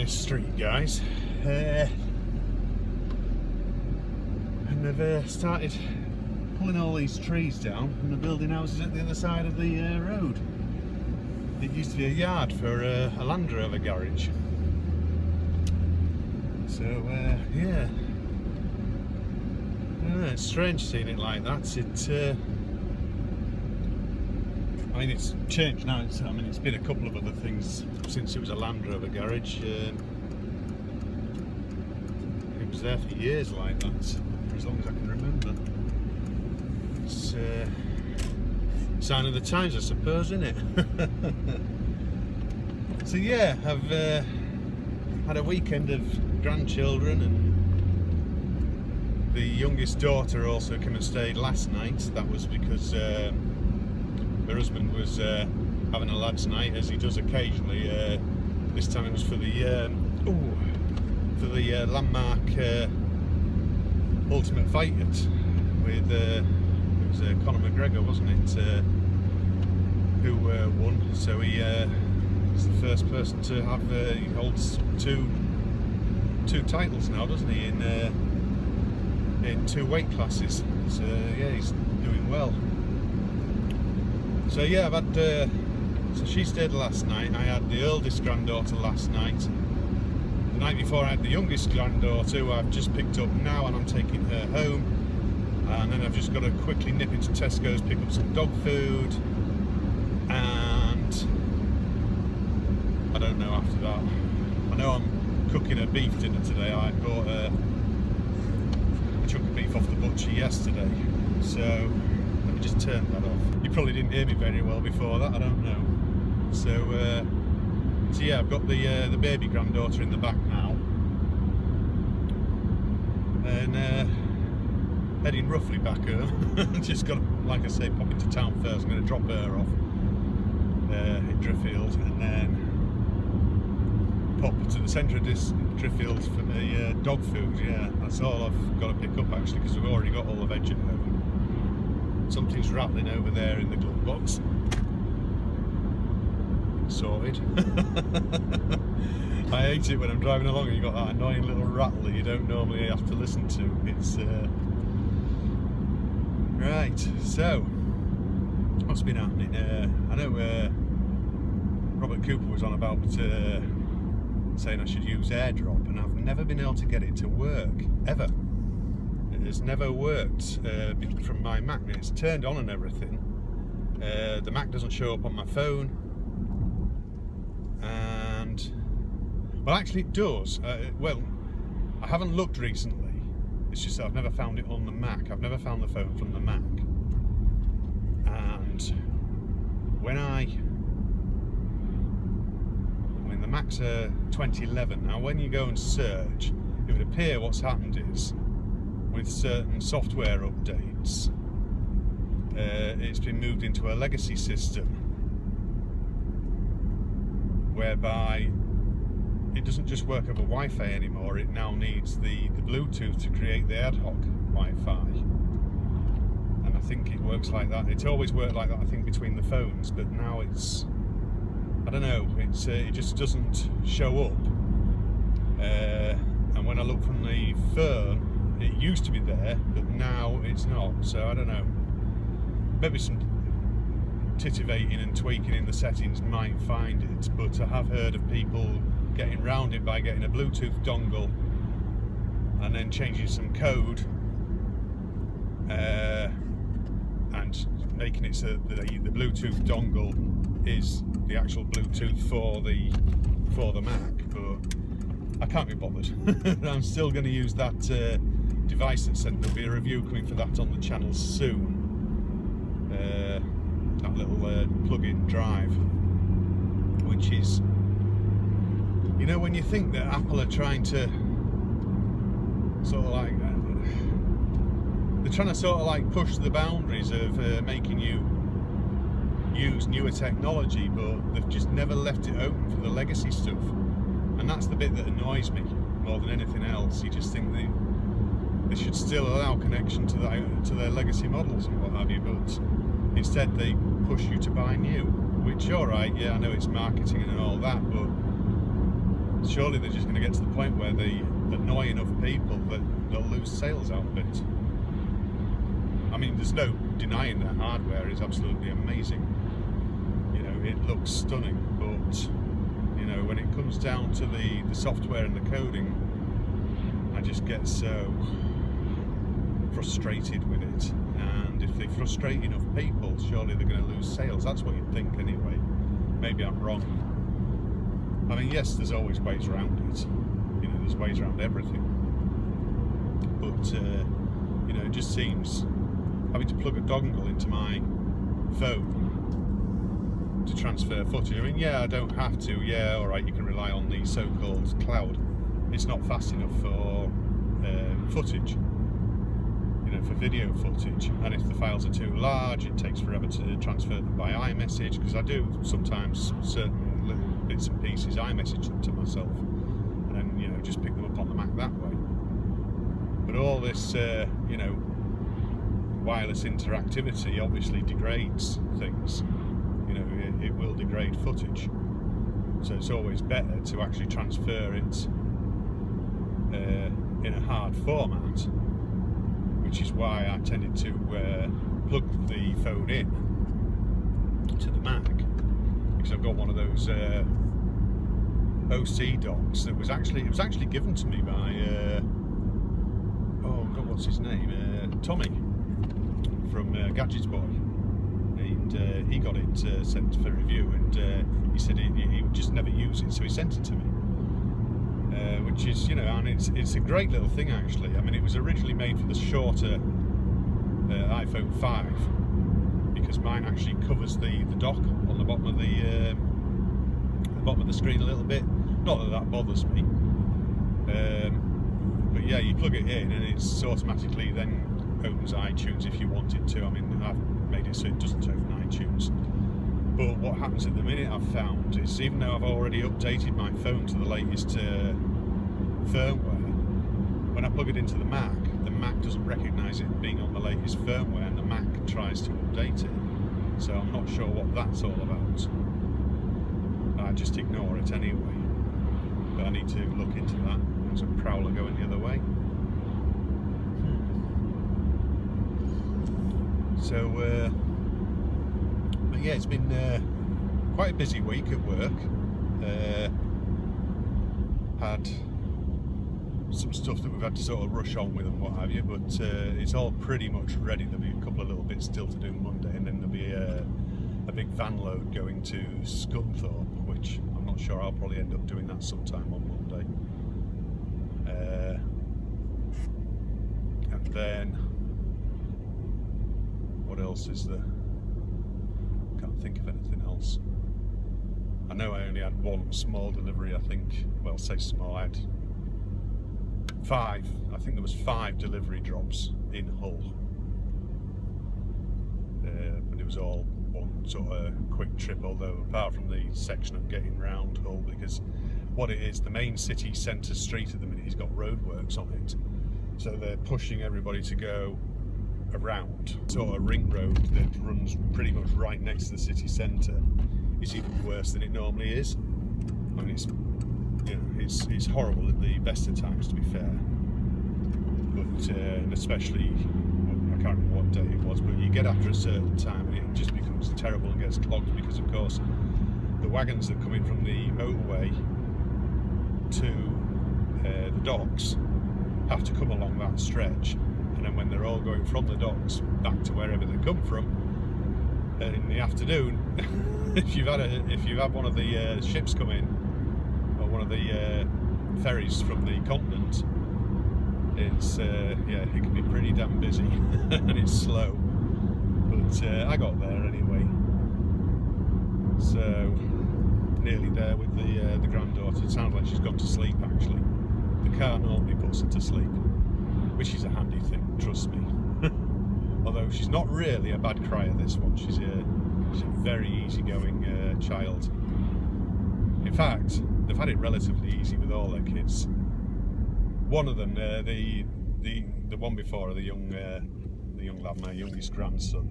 this street, guys, and they've started pulling all these trees down and they're building houses at the other side of the road. It used to be a yard for a Land Rover garage. So yeah, it's strange seeing it like that. I mean, it's changed now. It's been a couple of other things since it was a Land Rover garage. It was there for years like that, for as long as I can remember. It's a sign of the times, I suppose, isn't it? So yeah, I've had a weekend of grandchildren, and the youngest daughter also came and stayed last night. That was because her husband was having a lads' night, as he does occasionally. This time it was for the landmark Ultimate Fight with it was Conor McGregor, wasn't it? Who won? So he is the first person to have. He holds two titles now, doesn't he? In two weight classes. So yeah, he's doing well. So yeah, I've had, so she stayed last night. I had the eldest granddaughter last night. The night before I had the youngest granddaughter, who I've just picked up now, and I'm taking her home. And then I've just got to quickly nip into Tesco's, pick up some dog food, and I don't know after that. I know I'm cooking a beef dinner today. I bought a chunk of beef off the butcher yesterday, so let me just turn that off. You probably didn't hear me very well before that, I don't know. So yeah, I've got the baby granddaughter in the back now, and heading roughly back home. Just got to, like I say, pop into town first. I'm going to drop her off in Driffield, and then pop to the centre of this Driffield for the dog food. Yeah, that's all I've got to pick up actually, because we've already got all the veg at home. Something's rattling over there in the glove box. Sorted. I hate it when I'm driving along and you got that annoying little rattle that you don't normally have to listen to. It's right. So what's been happening? I know Robert Cooper was on about saying I should use AirDrop, and I've never been able to get it to work ever. It has never worked from my Mac. It's turned on and everything. The Mac doesn't show up on my phone, and well, actually it does. Well, I haven't looked recently. It's just that I've never found it on the Mac. I've never found the phone from the Mac. And when the Mac's 2011 now, when you go and search, it would appear what's happened is, with certain software updates, it's been moved into a legacy system whereby it doesn't just work over Wi-Fi anymore. It now needs the Bluetooth to create the ad hoc Wi-Fi, and I think it works like that. It's always worked like that, I think, between the phones, but now it's, I don't know, it's it just doesn't show up, and when I look from the phone, it used to be there, but now it's not. So I don't know, maybe some titivating and tweaking in the settings might find it, but I have heard of people getting around it by getting a Bluetooth dongle and then changing some code and making it so that the Bluetooth dongle is the actual Bluetooth for the Mac. But I can't be bothered. I'm still going to use that device that said there'll be a review coming for that on the channel soon. That little plug-in drive, which is, you know, when you think that Apple are trying to sort of like, they're trying to sort of like push the boundaries of making you use newer technology, but they've just never left it open for the legacy stuff, and that's the bit that annoys me more than anything else. You just think they should still allow connection to their legacy models and what have you, but instead they push you to buy new, which, alright, yeah, I know it's marketing and all that, but surely they're just going to get to the point where they annoy enough people that they'll lose sales out of it. I mean, there's no denying that hardware is absolutely amazing. You know, it looks stunning, but you know, when it comes down to the software and the coding, I just get so frustrated with it. And if they frustrate enough people, surely they're going to lose sales. That's what you'd think anyway. Maybe I'm wrong. I mean, yes, there's always ways around it. You know, there's ways around everything. But you know, it just seems having to plug a dongle into my phone to transfer footage. I mean, yeah, I don't have to. Yeah, all right, you can rely on the so-called cloud. It's not fast enough for footage. You know, for video footage, and if the files are too large, it takes forever to transfer them by iMessage, because I do sometimes certain little bits and pieces iMessage them to myself, and then, you know, just pick them up on the Mac that way. But all this, you know, wireless interactivity obviously degrades things. You know, it will degrade footage, so it's always better to actually transfer it in a hard format, which is why I tended to plug the phone in to the Mac, because I've got one of those OC docks that was actually given to me by oh God, what's his name? Tommy from Gadgets Boy, and he got it sent for review, and he said he would just never use it, so he sent it to me. Which is, you know, and it's a great little thing actually. I mean, it was originally made for the shorter iPhone 5, because mine actually covers the dock on the bottom of the screen a little bit. Not that that bothers me, but yeah, you plug it in and it's automatically then opens iTunes if you want it to. I mean, I've made it so it doesn't open iTunes. But what happens at the minute, I've found, is even though I've already updated my phone to the latest firmware, when I plug it into the Mac doesn't recognise it being on the latest firmware, and the Mac tries to update it. So I'm not sure what that's all about. I just ignore it anyway. But I need to look into that. There's a prowler going the other way. So, but yeah, it's been quite a busy week at work. Had some stuff that we've had to sort of rush on with and what have you, but it's all pretty much ready. There'll be a couple of little bits still to do Monday, and then there'll be a big van load going to Scunthorpe, which I'm not sure, I'll probably end up doing that sometime on Monday. And then what else is there? Can't think of anything else. I know I only had one small delivery, I think. Well, say small, I had 5. I think there was 5 delivery drops in Hull. But it was all one sort of quick trip, although apart from the section of getting round Hull, because what it is, the main city centre street at the minute has got roadworks on it. So they're pushing everybody to go around. Sort of ring road that runs pretty much right next to the city centre is even worse than it normally is. I mean, it's, you know, it's horrible at the best of times, to be fair. But and especially, I can't remember what day it was, but you get after a certain time and it just becomes terrible and gets clogged, because of course the wagons that come in from the motorway to the docks have to come along that stretch, and then when they're all going from the docks back to wherever they come from in the afternoon, if you've had one of the ships come in, or one of the ferries from the continent, it's yeah, it can be pretty damn busy and it's slow, but I got there anyway, so nearly there with the granddaughter. It sounds like she's gone to sleep actually. The car normally puts her to sleep, which is a handy thing, trust me. Although she's not really a bad crier, this one. She's a very easygoing child. In fact, they've had it relatively easy with all their kids. One of them, the one before, the young lad, my youngest grandson,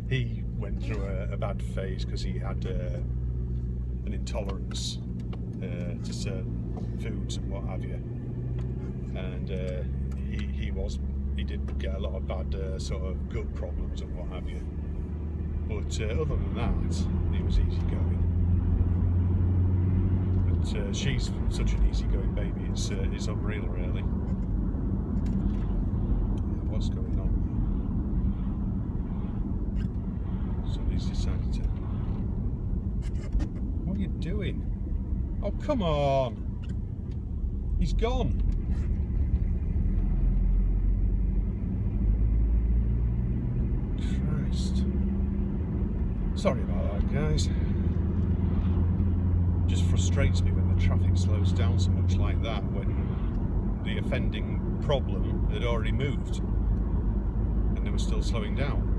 he went through a bad phase because he had an intolerance to certain foods and what have you, and he did get a lot of bad sort of gut problems and what have you. But other than that, he was easygoing. But she's such an easygoing baby, it's unreal, really. What's going on? Somebody's decided to... What are you doing? Oh, come on! He's gone! Christ. Sorry about that, guys. It just frustrates me when the traffic slows down so much like that, when the offending problem had already moved and they were still slowing down.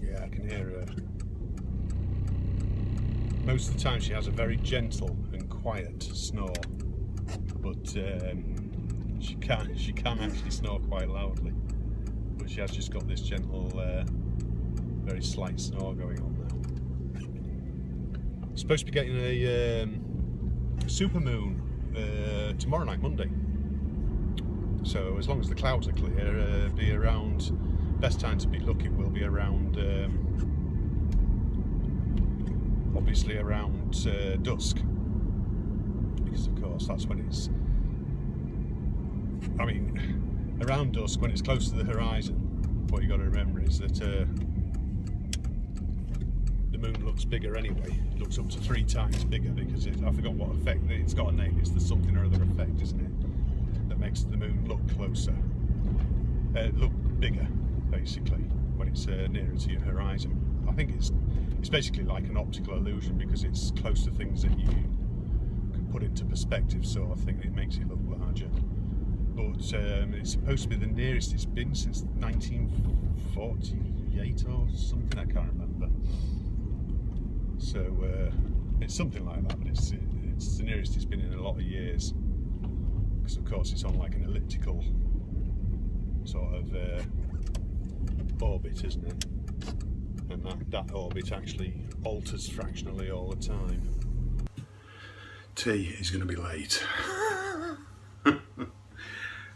Yeah, I can hear her. Most of the time she has a very gentle and quiet snore, but she can actually snore quite loudly. But she has just got this gentle, very slight snore going on now. Supposed to be getting a supermoon tomorrow night, Monday. So as long as the clouds are clear, be around. Best time to be looking will be around. Obviously around dusk, because of course that's when it's, I mean, around dusk when it's close to the horizon. What you got to remember is that the moon looks bigger anyway. It looks up to 3 times bigger because I forgot what effect, it's got a name, it's the something or other effect, isn't it, that makes the moon look closer, look bigger basically when it's nearer to your horizon. I think it's basically like an optical illusion because it's close to things that you can put into perspective, so I think it makes it look larger. But it's supposed to be the nearest it's been since 1948 or something, I can't remember. So it's something like that, but it's the nearest it's been in a lot of years, because of course it's on like an elliptical sort of orbit, isn't it? And that orbit actually alters fractionally all the time. T is going to be late.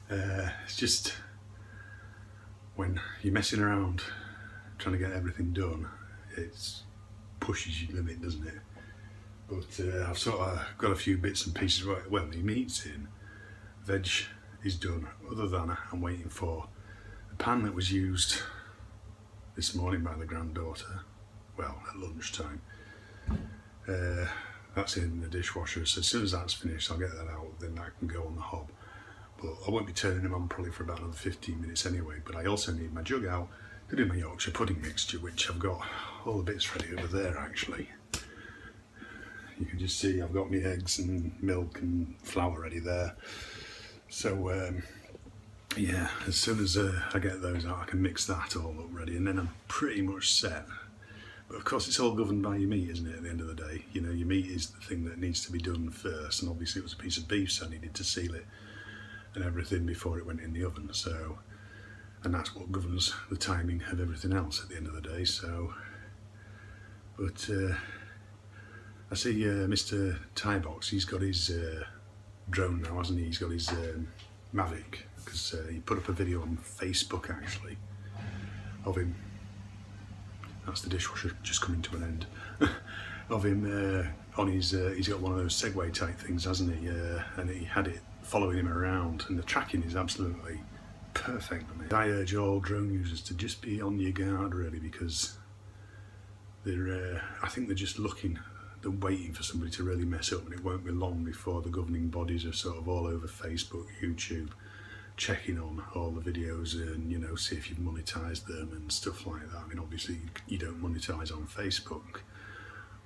It's just when you're messing around trying to get everything done, it pushes your limit, doesn't it? But I've sort of got a few bits and pieces. Well, the meat's in, veg is done. Other than I'm waiting for the pan that was used this morning by the granddaughter, well, at lunchtime. That's in the dishwasher, so as soon as that's finished I'll get that out, then that can go on the hob. But I won't be turning them on probably for about another 15 minutes anyway. But I also need my jug out to do my Yorkshire pudding mixture, which I've got all the bits ready over there actually. You can just see I've got my eggs and milk and flour ready there. So yeah, as soon as I get those out, I can mix that all up ready, and then I'm pretty much set. But of course it's all governed by your meat, isn't it, at the end of the day? You know, your meat is the thing that needs to be done first, and obviously it was a piece of beef, so I needed to seal it and everything before it went in the oven. So, and that's what governs the timing of everything else at the end of the day. So, but I see Mr. Tybox, he's got his drone now, hasn't he? He's got his Mavic, because he put up a video on Facebook actually of him. That's the dishwasher just coming to an end. Of him on his, he's got one of those Segway type things, hasn't he? And he had it following him around, and the tracking is absolutely perfect on it. I urge all drone users to just be on your guard really, because they're, I think they're just looking, they're waiting for somebody to really mess up, and it won't be long before the governing bodies are sort of all over Facebook, YouTube, checking on all the videos and, you know, see if you've monetized them and stuff like that. I mean, obviously you don't monetize on Facebook,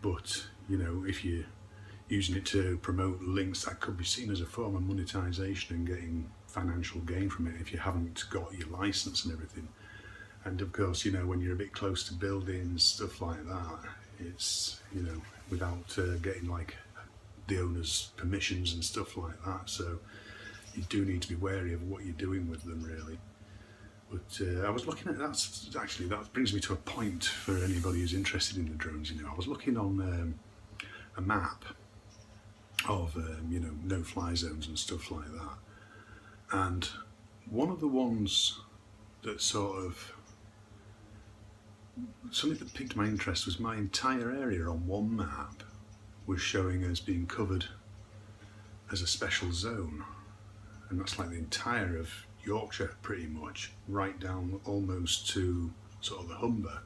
but you know, if you're using it to promote links, that could be seen as a form of monetization and getting financial gain from it if you haven't got your license and everything. And of course, you know, when you're a bit close to buildings, stuff like that, it's, you know, without getting like the owner's permissions and stuff like that. So you do need to be wary of what you're doing with them really. But I was looking at that, actually that brings me to a point for anybody who's interested in the drones. You know, I was looking on a map of you know, no-fly zones and stuff like that. And one of the ones that sort of something that piqued my interest was my entire area on one map was showing as being covered as a special zone, and that's like the entire of Yorkshire pretty much, right down almost to sort of the Humber,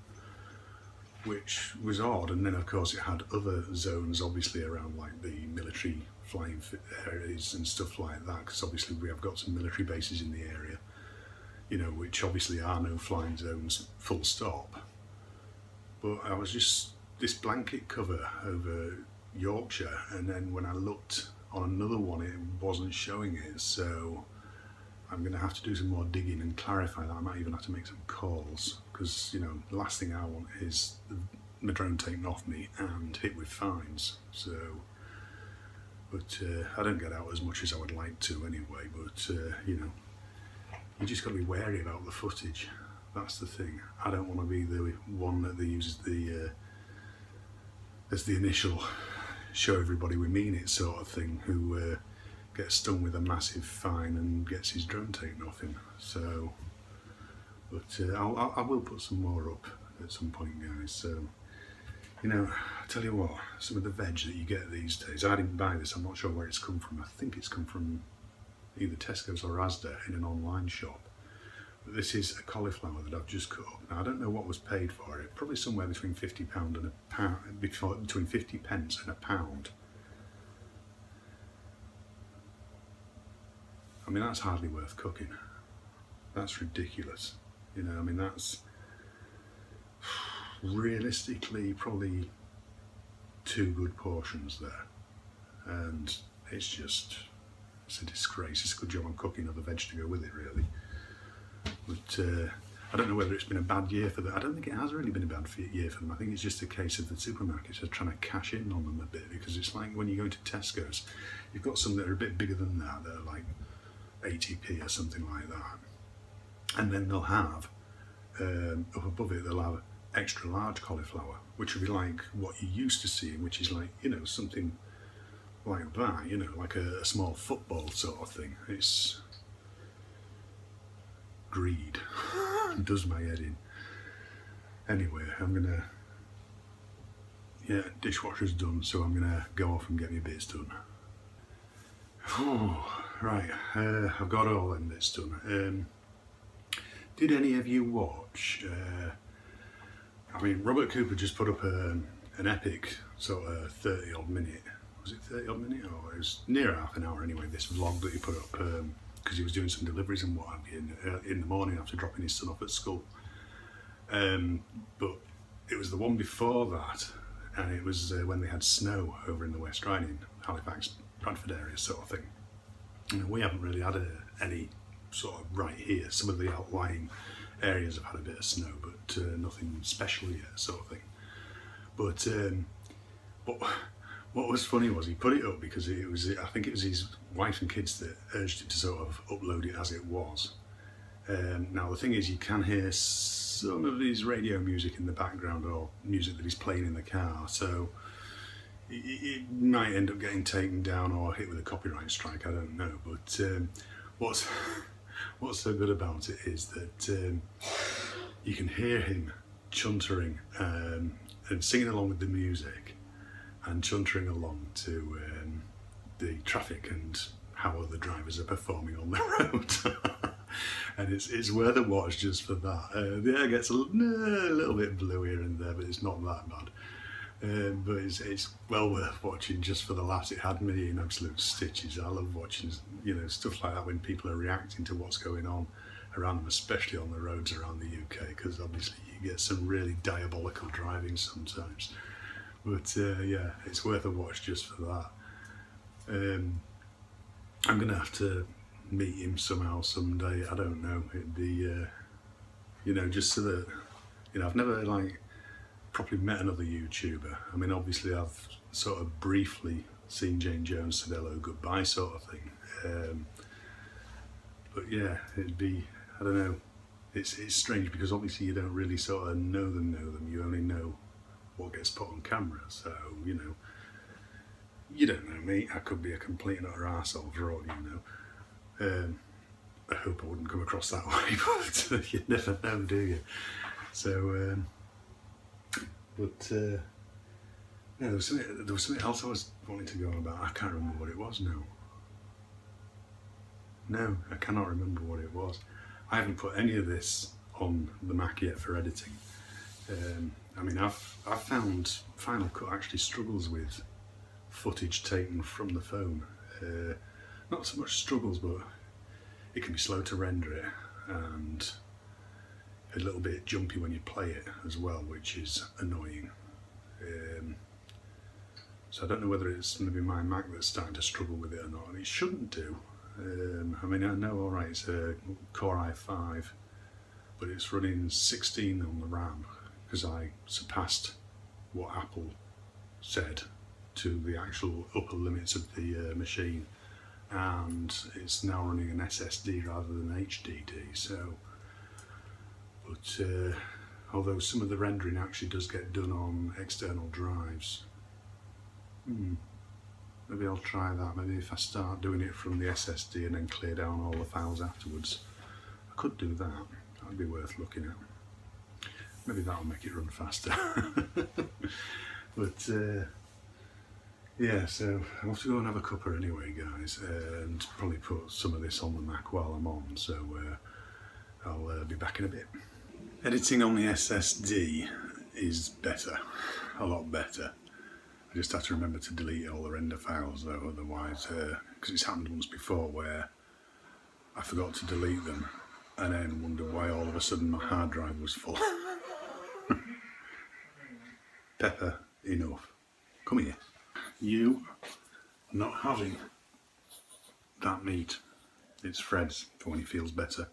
which was odd. And then of course it had other zones obviously around like the military flying areas and stuff like that, because obviously we have got some military bases in the area, you know, which obviously are no flying zones full stop. But I was just this blanket cover over Yorkshire, and then when I looked on another one it wasn't showing it, so I'm going to have to do some more digging and clarify that. I might even have to make some calls, because you know, the last thing I want is my drone taken off me and hit with fines. So, but I don't get out as much as I would like to anyway, but you know, you just got to be wary about the footage. That's the thing. I don't want to be the one that they use as the initial show everybody we mean it sort of thing, who gets stung with a massive fine and gets his drone taken off him. So, but I will put some more up at some point, guys. So, you know, I tell you what, some of the veg that you get these days, I didn't buy this, I'm not sure where it's come from. I think it's come from either Tesco's or Asda in an online shop. But this is a cauliflower that I've just cut up. Now, I don't know what was paid for it, probably somewhere between £50 and a pound, between 50 pence and £1. I mean, that's hardly worth cooking. That's ridiculous. You know, I mean, that's realistically probably 2 good portions there. And it's a disgrace. It's a good job I'm cooking other veg to go with it, really. But I don't know whether it's been a bad year for them. I don't think it has really been a bad year for them. I think it's just a case of the supermarkets are trying to cash in on them a bit, because it's like when you go to Tesco's, you've got some that are a bit bigger than that are like 80p or something like that. And then they'll have, up above it, they'll have extra large cauliflower, which would be like what you used to see, which is like, you know, something like that, you know, like a small football sort of thing. It's greed. It does my head in. Anyway, I'm gonna, yeah, dishwasher's done, so I'm gonna go off and get my bits done. Oh, right, I've got all them bits done. Did any of you watch, I mean, Robert Cooper just put up an epic sort of 30 odd minute, was it 30 odd minute, or it was near half an hour anyway, this vlog that he put up, because he was doing some deliveries and what have you in the morning after dropping his son off at school. But it was the one before that, and it was when they had snow over in the West Riding, Halifax, Bradford area sort of thing. And we haven't really had any sort of right here. Some of the outlying areas have had a bit of snow, but nothing special yet sort of thing. But what was funny was he put it up because it was, I think it was his wife and kids that urged him to sort of upload it as it was. Now the thing is, you can hear some of his radio music in the background, or music that he's playing in the car, so it might end up getting taken down or hit with a copyright strike, I don't know. But what's so good about it is that you can hear him chuntering and singing along with the music and chuntering along to the traffic and how other drivers are performing on the road. And it's worth a watch just for that. The air gets a little bit blue here and there, but it's not that bad. But it's well worth watching just for the laughs. It had me in absolute stitches. I love watching, you know, stuff like that when people are reacting to what's going on around them, especially on the roads around the UK, because obviously you get some really diabolical driving sometimes. But yeah, it's worth a watch just for that. I'm gonna have to meet him somehow someday. I don't know. It'd be, you know, just so that, you know, I've never like properly met another YouTuber. I mean, obviously I've sort of briefly seen Jane Jones said hello goodbye sort of thing. But yeah, it'd be, I don't know. It's strange because obviously you don't really sort of know them. You only know what gets put on camera. So, you know, You don't know me, I could be a complete and utter arsehole for all you know. I hope I wouldn't come across that way, but you never know, do you? So, yeah, there was something else I was wanting to go on about. I can't remember what it was now. No, I cannot remember what it was. I haven't put any of this on the Mac yet for editing. I mean, I've found Final Cut actually struggles with footage taken from the phone. Not so much struggles, but it can be slow to render it and a little bit jumpy when you play it as well, which is annoying. So I don't know whether it's maybe my Mac that's starting to struggle with it or not, and it shouldn't do. I mean, I know, alright, it's a Core i5, but it's running 16 on the RAM, because I surpassed what Apple said to the actual upper limits of the machine, and it's now running an SSD rather than HDD. So, but although some of the rendering actually does get done on external drives, maybe I'll try that. Maybe if I start doing it from the SSD and then clear down all the files afterwards, I could do that. That would be worth looking at. Maybe that'll make it run faster. But yeah, so I'll have to go and have a cuppa anyway, guys, and probably put some of this on the Mac while I'm on, so I'll be back in a bit. Editing on the SSD is better, a lot better. I just have to remember to delete all the render files though, otherwise, because it's happened once before where I forgot to delete them and then wondered why all of a sudden my hard drive was full. Pepper, enough. Come here. You are not having that meat. It's Fred's for when he feels better.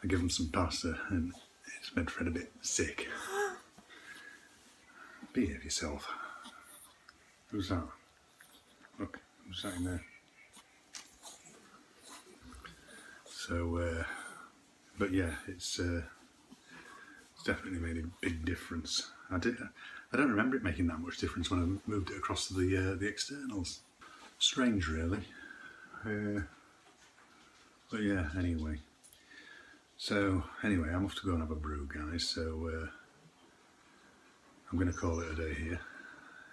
I give him some pasta and it's made Fred a bit sick. Behave yourself. Who's that? Look, who's that in there? So, but yeah, it's definitely made a big difference. I don't remember it making that much difference when I moved it across to the externals. Strange, really. But yeah, anyway. So anyway, I'm off to go and have a brew, guys. So I'm going to call it a day here,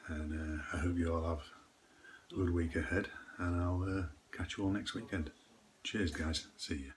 and I hope you all have a good week ahead, and I'll catch you all next weekend. Cheers, guys. See you.